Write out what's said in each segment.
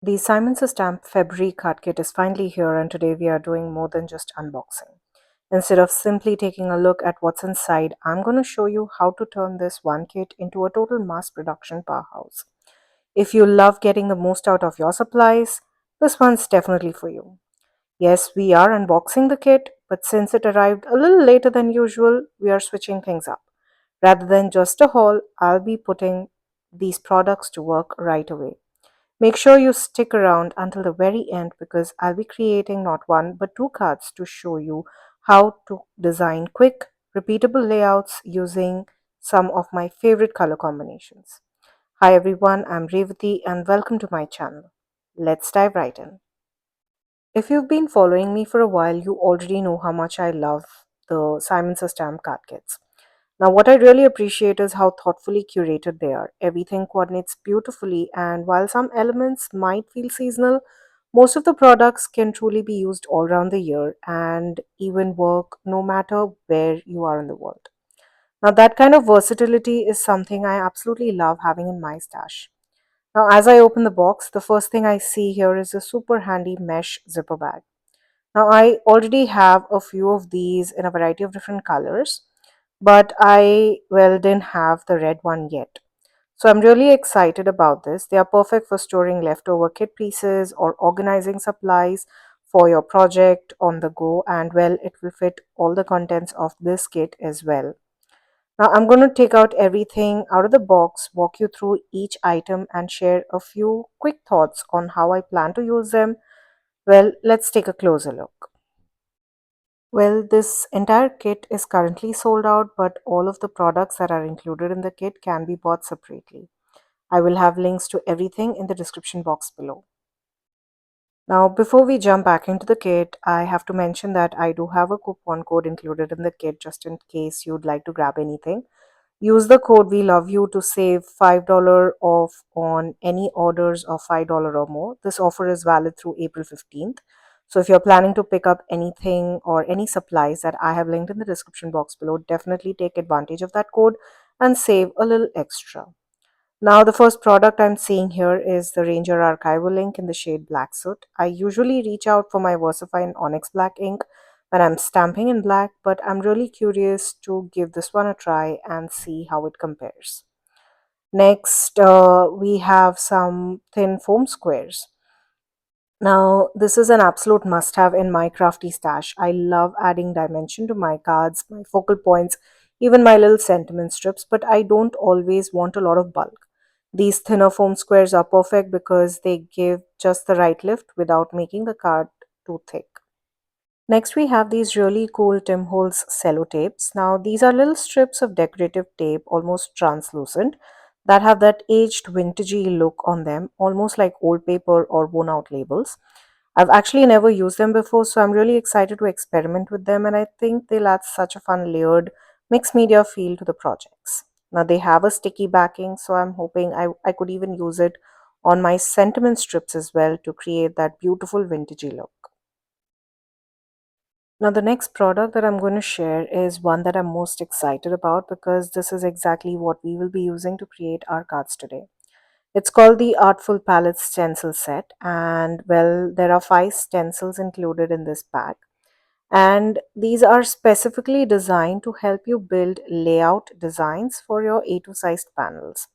The Simon Says Stamp February card kit is finally here, and today we are doing more than just unboxing. Instead of simply taking a look at what's inside, I'm going to show you how to turn this one kit into a total mass production powerhouse. If you love getting the most out of your supplies, this one's definitely for you. Yes, we are unboxing the kit, but since it arrived a little later than usual, we are switching things up. Rather than just a haul, I'll be putting these products to work right away. Make sure you stick around until the very end because I'll be creating not one but two cards to show you how to design quick, repeatable layouts using some of my favorite color combinations. Hi everyone, I'm Revati and welcome to my channel. Let's dive right in. If you've been following me for a while, you already know how much I love the Simon Says Stamp card kits. Now, what I really appreciate is how thoughtfully curated they are. Everything coordinates beautifully, and while some elements might feel seasonal, most of the products can truly be used all around the year and even work no matter where you are in the world. Now, that kind of versatility is something I absolutely love having in my stash. Now, as I open the box, the first thing I see here is a super handy mesh zipper bag. Now, I already have a few of these in a variety of different colors, but I didn't have the red one yet. So I'm really excited about this. They are perfect for storing leftover kit pieces or organizing supplies for your project on the go, and well, it will fit all the contents of this kit as well. Now I'm going to take out everything out of the box, walk you through each item, and share a few quick thoughts on how I plan to use them. Well, let's take a closer look. Well, this entire kit is currently sold out, but all of the products that are included in the kit can be bought separately. I will have links to everything in the description box below. Now, before we jump back into the kit, I have to mention that I do have a coupon code included in the kit just in case you'd like to grab anything. Use the code We Love You to save $5 off on any orders of $5 or more. This offer is valid through April 15th. So if you're planning to pick up anything or any supplies that I have linked in the description box below, definitely take advantage of that code and save a little extra. Now, the first product I'm seeing here is the Ranger Archival ink in the shade Black Soot. I usually reach out for my VersaFine Onyx Black ink when I'm stamping in black, but I'm really curious to give this one a try and see how it compares. Next, we have some thin foam squares. Now, this is an absolute must have in my crafty stash. I love adding dimension to my cards, my focal points, even my little sentiment strips, but I don't always want a lot of bulk. These thinner foam squares are perfect because they give just the right lift without making the card too thick. Next, we have these really cool Tim Holtz cello tapes. Now, these are little strips of decorative tape, almost translucent, that have that aged vintagey look on them, almost like old paper or worn out labels. I've actually never used them before, so I'm really excited to experiment with them, and I think they'll add such a fun layered mixed media feel to the projects. Now, they have a sticky backing, so I'm hoping I could even use it on my sentiment strips as well to create that beautiful vintagey look. Now, the next product that I'm going to share is one that I'm most excited about because this is exactly what we will be using to create our cards today. It's called the Artful Palette Stencil set, and well, there are 5 stencils included in this pack. And these are specifically designed to help you build layout designs for your A2 sized panels.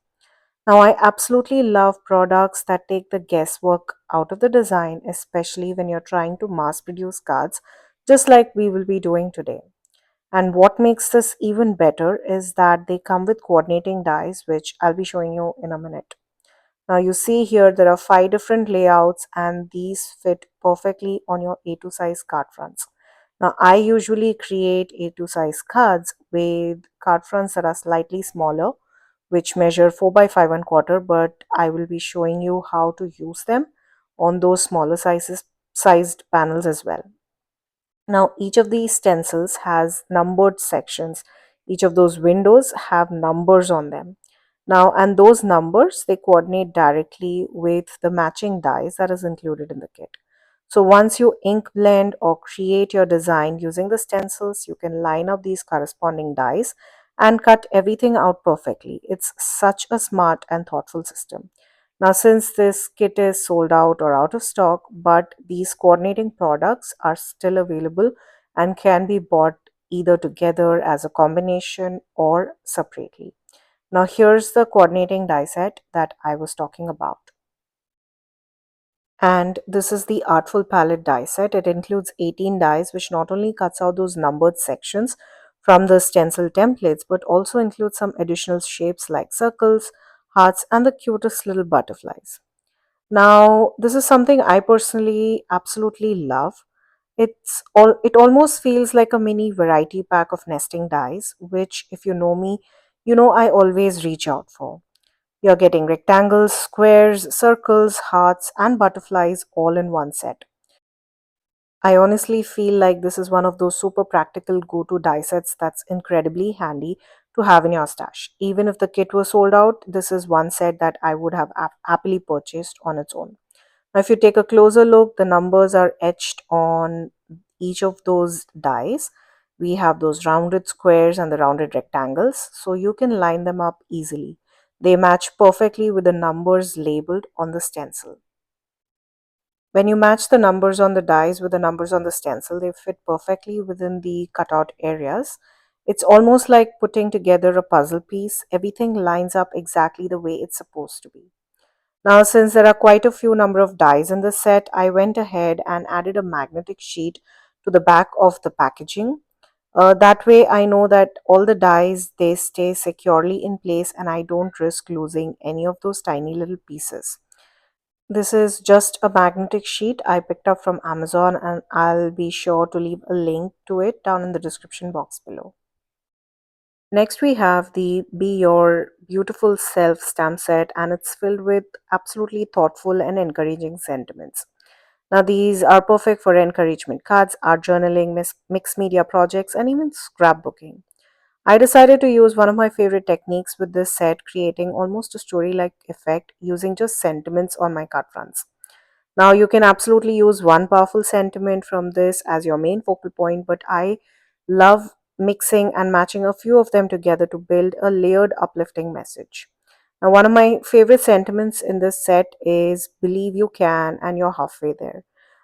Now, I absolutely love products that take the guesswork out of the design, especially when you're trying to mass produce cards, just like we will be doing today. And what makes this even better is that they come with coordinating dies, which I'll be showing you in a minute. Now, you see here there are 5 different layouts, and these fit perfectly on your A2 size card fronts. Now, I usually create A2 size cards with card fronts that are slightly smaller, which measure 4 by 5 and quarter, but I will be showing you how to use them on those smaller sized panels as well. Now, each of these stencils has numbered sections. Each of those windows have numbers on them. Now, and those numbers, they coordinate directly with the matching dies that is included in the kit. So once you ink blend or create your design using the stencils, you can line up these corresponding dies and cut everything out perfectly. It's such a smart and thoughtful system. Now, since this kit is sold out or out of stock, but these coordinating products are still available and can be bought either together as a combination or separately. Now, here's the coordinating die set that I was talking about. And this is the Artful Palette die set. It includes 18 dies, which not only cuts out those numbered sections from the stencil templates, but also includes some additional shapes like circles, hearts, and the cutest little butterflies. Now, this is something I personally absolutely love. It almost feels like a mini variety pack of nesting dies, which, if you know me, you know I always reach out for. You're getting rectangles, squares, circles, hearts, and butterflies all in one set. I honestly feel like this is one of those super practical go to die sets that's incredibly handy to have in your stash. Even if the kit was sold out, this is one set that I would have happily purchased on its own. Now, if you take a closer look, the numbers are etched on each of those dies. We have those rounded squares and the rounded rectangles, so you can line them up easily. They match perfectly with the numbers labeled on the stencil. When you match the numbers on the dies with the numbers on the stencil, they fit perfectly within the cutout areas. It's almost like putting together a puzzle piece. Everything lines up exactly the way it's supposed to be. Now, since there are quite a few number of dies in the set, I went ahead and added a magnetic sheet to the back of the packaging. That way I know that all the dies, they stay securely in place and I don't risk losing any of those tiny little pieces. This is just a magnetic sheet I picked up from Amazon, and I'll be sure to leave a link to it down in the description box below. Next, we have the Be Your Beautiful Self stamp set, and it's filled with absolutely thoughtful and encouraging sentiments. Now, these are perfect for encouragement cards, art journaling, mixed media projects, and even scrapbooking. I decided to use one of my favorite techniques with this set, creating almost a story like effect using just sentiments on my card fronts. Now, you can absolutely use one powerful sentiment from this as your main focal point, but I love mixing and matching a few of them together to build a layered, uplifting message. Now, one of my favorite sentiments in this set is believe you can and you're halfway there.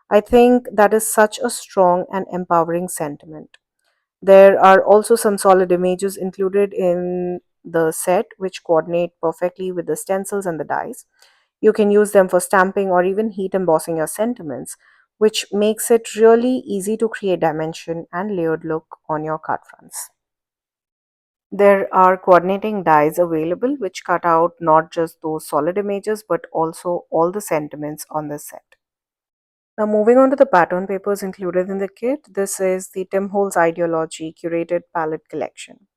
I think that is such a strong and empowering sentiment. There are also some solid images included in the set which coordinate perfectly with the stencils and the dies. You can use them for stamping or even heat embossing your sentiments, which makes it really easy to create dimension and layered look on your card fronts. There are coordinating dies available which cut out not just those solid images but also all the sentiments on the set. Now, moving on to the pattern papers included in the kit, this is the Tim Holtz Ideology Curated Palette Collection.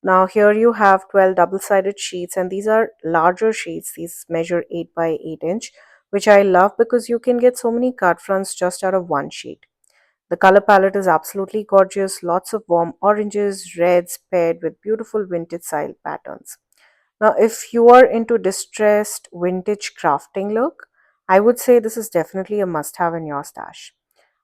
Now, here you have 12 double sided sheets, and these are larger sheets. These measure 8 by 8 inch, which I love because you can get so many card fronts just out of one sheet. The color palette is absolutely gorgeous, lots of warm oranges, reds paired with beautiful vintage style patterns. Now, if you are into distressed vintage crafting look, I would say this is definitely a must have in your stash.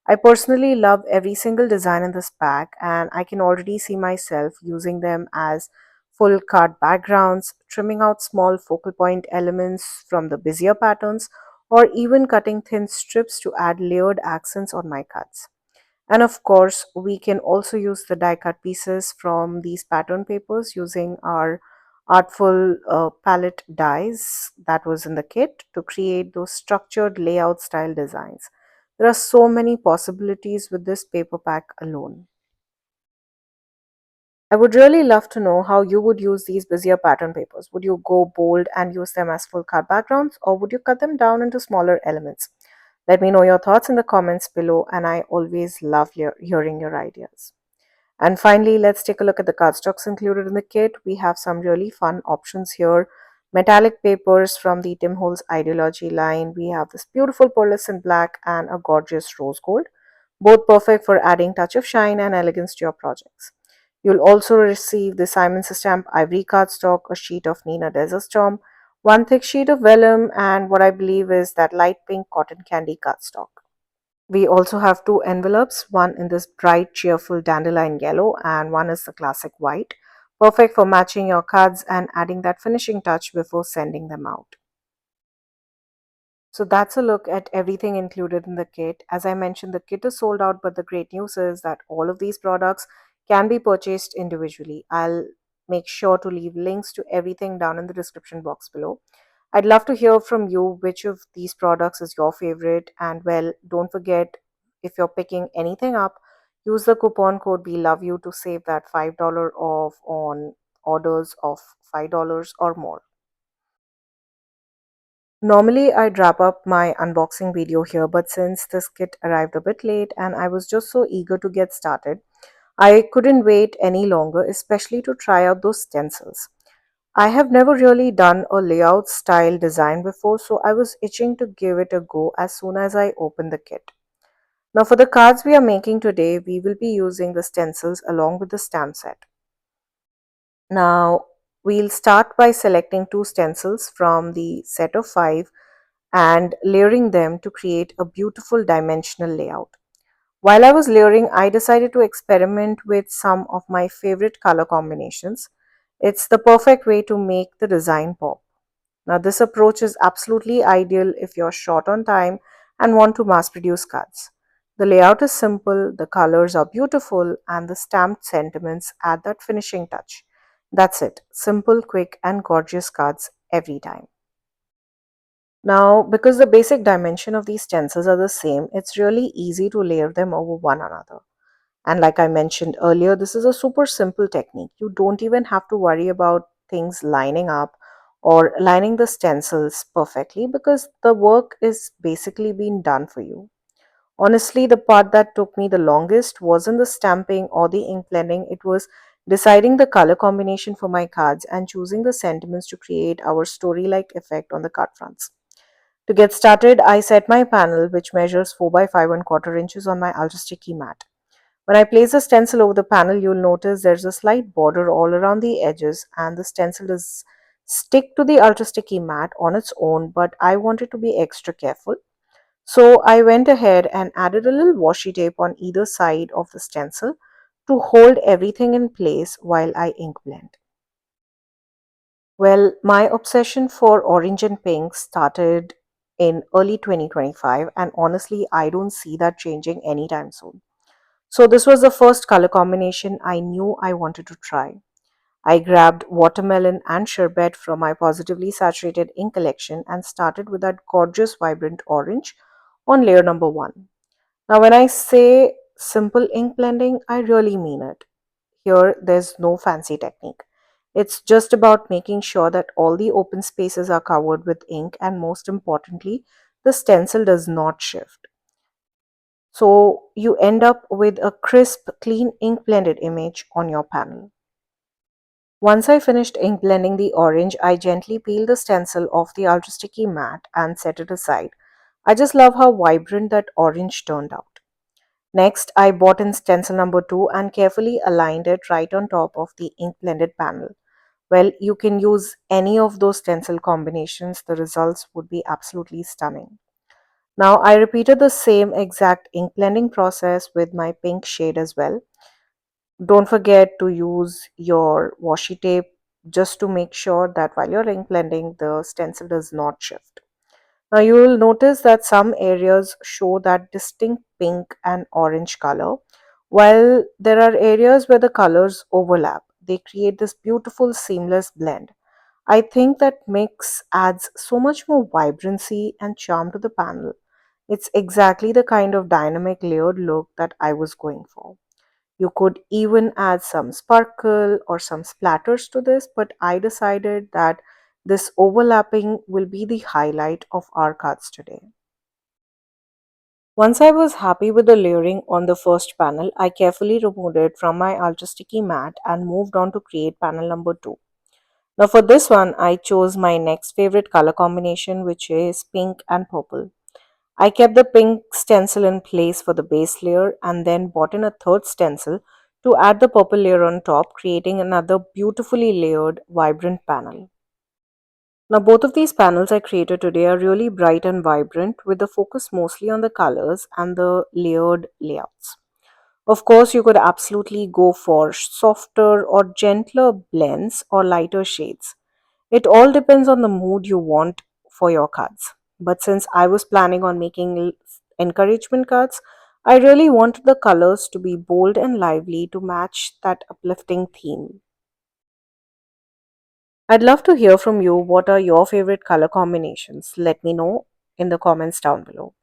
I personally love every single design in this pack, and I can already see myself using them as full card backgrounds, trimming out small focal point elements from the busier patterns, or even cutting thin strips to add layered accents on my cuts. And of course, we can also use the die cut pieces from these pattern papers using our Artful Palette dies that was in the kit to create those structured layout style designs. There are so many possibilities with this paper pack alone. I would really love to know how you would use these busier pattern papers. Would you go bold and use them as full card backgrounds, or would you cut them down into smaller elements? Let me know your thoughts in the comments below, and I always love hearing your ideas. And finally, let's take a look at the cardstocks included in the kit. We have some really fun options here. Metallic papers from the Tim Holtz Ideology line. We have this beautiful pearlescent black and a gorgeous rose gold, both perfect for adding touch of shine and elegance to your projects. You'll also receive the Simon's Stamp Ivory cardstock, a sheet of Nina Desert Storm, one thick sheet of vellum, and what I believe is that light pink cotton candy cardstock. We also have two envelopes, one in this bright, cheerful dandelion yellow, and one is the classic white, perfect for matching your cards and adding that finishing touch before sending them out. So that's a look at everything included in the kit. As I mentioned, the kit is sold out, but the great news is that all of these products can be purchased individually. I'll make sure to leave links to everything down in the description box below. I'd love to hear from you which of these products is your favorite. And well, don't forget, if you're picking anything up, use the coupon code We Love You to save that $5 off on orders of $5 or more. Normally, I'd wrap up my unboxing video here, but since this kit arrived a bit late and I was just so eager to get started, I couldn't wait any longer, especially to try out those stencils. I have never really done a layout style design before, so I was itching to give it a go as soon as I opened the kit. Now, for the cards we are making today, we will be using the stencils along with the stamp set. Now, we'll start by selecting two stencils from the set of five and layering them to create a beautiful dimensional layout. While I was layering, I decided to experiment with some of my favorite color combinations. It's the perfect way to make the design pop. Now, this approach is absolutely ideal if you're short on time and want to mass produce cards. The layout is simple, the colors are beautiful, and the stamped sentiments add that finishing touch. That's it. Simple, quick, and gorgeous cards every time. Now, because the basic dimension of these stencils are the same, it's really easy to layer them over one another. And like I mentioned earlier, this is a super simple technique. You don't even have to worry about things lining up or lining the stencils perfectly because the work is basically being done for you. Honestly, the part that took me the longest wasn't the stamping or the ink blending, it was deciding the color combination for my cards and choosing the sentiments to create our story like effect on the card fronts. To get started, I set my panel, which measures 4 by 5 and quarter inches, on my ultra sticky mat. When I place the stencil over the panel, you'll notice there's a slight border all around the edges, and the stencil does stick to the ultra sticky mat on its own, but I wanted to be extra careful. So I went ahead and added a little washi tape on either side of the stencil to hold everything in place while I ink blend. Well, my obsession for orange and pink started in early 2025, and honestly, I don't see that changing anytime soon. So, this was the first color combination I knew I wanted to try. I grabbed watermelon and sherbet from my positively saturated ink collection and started with that gorgeous vibrant orange on layer number one. Now, when I say simple ink blending, I really mean it. Here, there's no fancy technique. It's just about making sure that all the open spaces are covered with ink and, most importantly, the stencil does not shift. So you end up with a crisp, clean ink blended image on your panel. Once I finished ink blending the orange, I gently peeled the stencil off the ultra sticky mat and set it aside. I just love how vibrant that orange turned out. Next, I bought in stencil number 2 and carefully aligned it right on top of the ink blended panel. Well, you can use any of those stencil combinations, the results would be absolutely stunning. Now, I repeated the same exact ink blending process with my pink shade as well. Don't forget to use your washi tape just to make sure that while you're ink blending, the stencil does not shift. Now, you will notice that some areas show that distinct pink and orange color, while there are areas where the colors overlap. They create this beautiful seamless blend. I think that mix adds so much more vibrancy and charm to the panel. It's exactly the kind of dynamic layered look that I was going for. You could even add some sparkle or some splatters to this, but I decided that this overlapping will be the highlight of our cards today. Once I was happy with the layering on the first panel, I carefully removed it from my ultra sticky mat and moved on to create panel number 2. Now for this one, I chose my next favorite color combination, which is pink and purple. I kept the pink stencil in place for the base layer and then bought in a third stencil to add the purple layer on top, creating another beautifully layered, vibrant panel. Now both of these panels I created today are really bright and vibrant with the focus mostly on the colors and the layered layouts. Of course, you could absolutely go for softer or gentler blends or lighter shades. It all depends on the mood you want for your cards. But since I was planning on making encouragement cards, I really wanted the colors to be bold and lively to match that uplifting theme. I'd love to hear from you. What are your favorite color combinations? Let me know in the comments down below.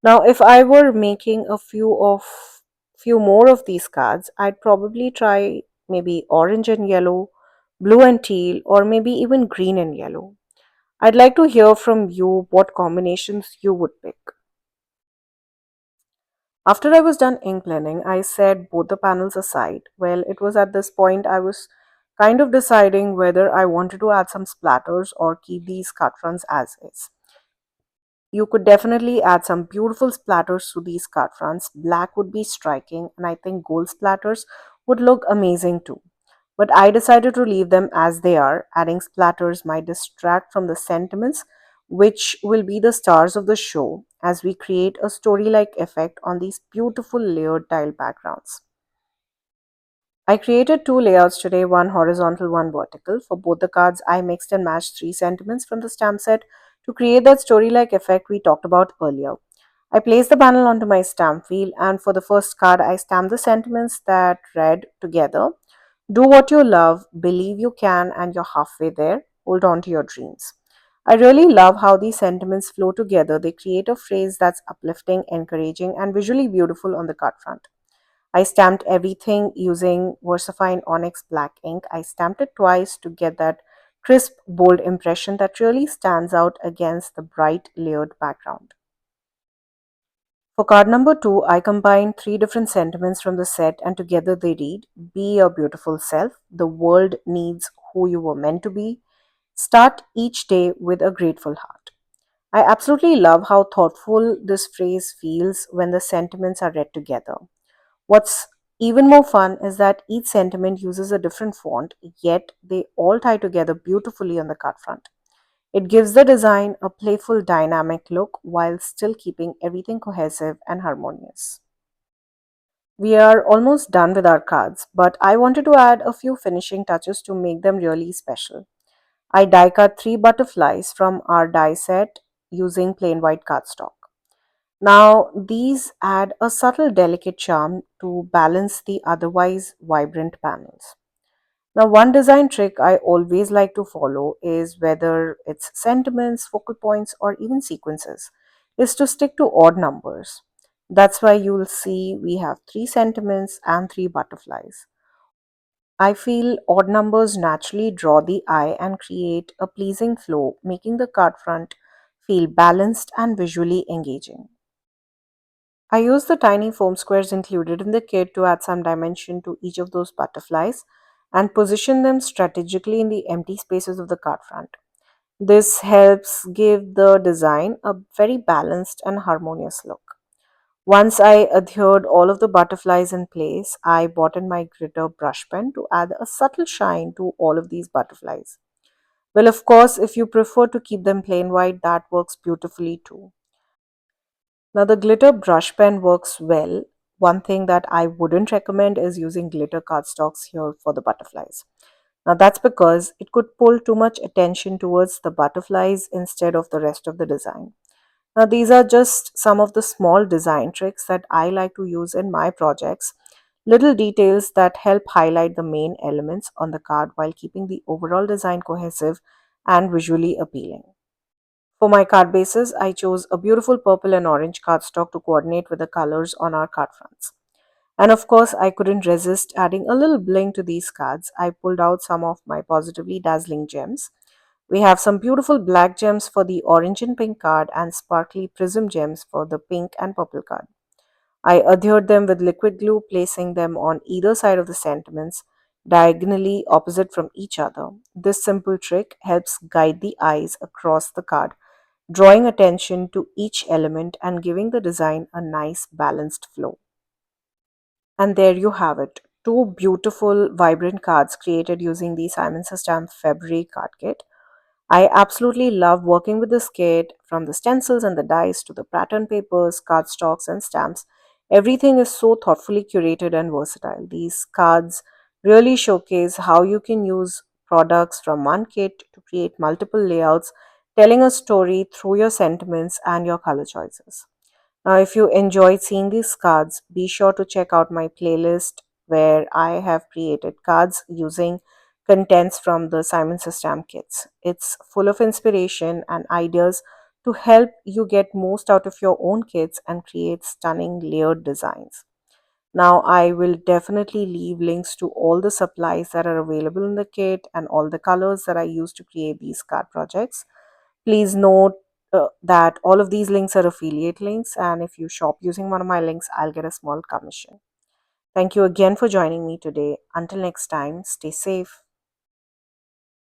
Now, if I were making few more of these cards, I'd probably try maybe orange and yellow, blue and teal, or maybe even green and yellow. I'd like to hear from you what combinations you would pick. After I was done ink blending, I set both the panels aside. Well, it was at this point I was kind of deciding whether I wanted to add some splatters or keep these cut fronts as is. You could definitely add some beautiful splatters to these card fronts. Black would be striking, and I think gold splatters would look amazing too. But I decided to leave them as they are. Adding splatters might distract from the sentiments, which will be the stars of the show as we create a story like effect on these beautiful layered tile backgrounds. I created two layouts today, one horizontal, one vertical. For both the cards, I mixed and matched three sentiments from the stamp set to create that story-like effect we talked about earlier. I placed the panel onto my stamp wheel, and for the first card, I stamped the sentiments that read together: do what you love, believe you can, and you're halfway there. Hold on to your dreams. I really love how these sentiments flow together. They create a phrase that's uplifting, encouraging, and visually beautiful on the card front. I stamped everything using VersaFine Onyx black ink. I stamped it twice to get that crisp, bold impression that really stands out against the bright, layered background. For card number two, I combined three different sentiments from the set, and together they read: be your beautiful self, the world needs who you were meant to be, start each day with a grateful heart. I absolutely love how thoughtful this phrase feels when the sentiments are read together. What's even more fun is that each sentiment uses a different font, yet they all tie together beautifully on the card front. It gives the design a playful, dynamic look while still keeping everything cohesive and harmonious. We are almost done with our cards, but I wanted to add a few finishing touches to make them really special. I die cut three butterflies from our die set using plain white cardstock. Now, these add a subtle, delicate charm to balance the otherwise vibrant panels. Now, one design trick I always like to follow is, whether it's sentiments, focal points, or even sequences, is to stick to odd numbers. That's why you'll see we have three sentiments and three butterflies. I feel odd numbers naturally draw the eye and create a pleasing flow, making the card front feel balanced and visually engaging. I used the tiny foam squares included in the kit to add some dimension to each of those butterflies and position them strategically in the empty spaces of the card front. This helps give the design a very balanced and harmonious look. Once I adhered all of the butterflies in place, I bought in my glitter brush pen to add a subtle shine to all of these butterflies. Well, of course, if you prefer to keep them plain white, that works beautifully too. Now, the glitter brush pen works well. One thing that I wouldn't recommend is using glitter cardstocks here for the butterflies. Now, that's because it could pull too much attention towards the butterflies instead of the rest of the design. Now, these are just some of the small design tricks that I like to use in my projects. Little details that help highlight the main elements on the card while keeping the overall design cohesive and visually appealing. For my card bases, I chose a beautiful purple and orange cardstock to coordinate with the colors on our card fronts. And of course, I couldn't resist adding a little bling to these cards. I pulled out some of my positively dazzling gems. We have some beautiful black gems for the orange and pink card, and sparkly prism gems for the pink and purple card. I adhered them with liquid glue, placing them on either side of the sentiments, diagonally opposite from each other. This simple trick helps guide the eyes across the card, drawing attention to each element and giving the design a nice balanced flow. And there you have it. Two beautiful, vibrant cards created using the Simon Says Stamp February card kit. I absolutely love working with this kit, from the stencils and the dies to the pattern papers, cardstocks, and stamps. Everything is so thoughtfully curated and versatile. These cards really showcase how you can use products from one kit to create multiple layouts, telling a story through your sentiments and your color choices. Now, if you enjoyed seeing these cards, be sure to check out my playlist where I have created cards using contents from the Simon Says kits. It's full of inspiration and ideas to help you get most out of your own kits and create stunning layered designs. Now, I will definitely leave links to all the supplies that are available in the kit and all the colors that I use to create these card projects. Please note that all of these links are affiliate links, and if you shop using one of my links, I'll get a small commission. Thank you again for joining me today. Until next time, stay safe.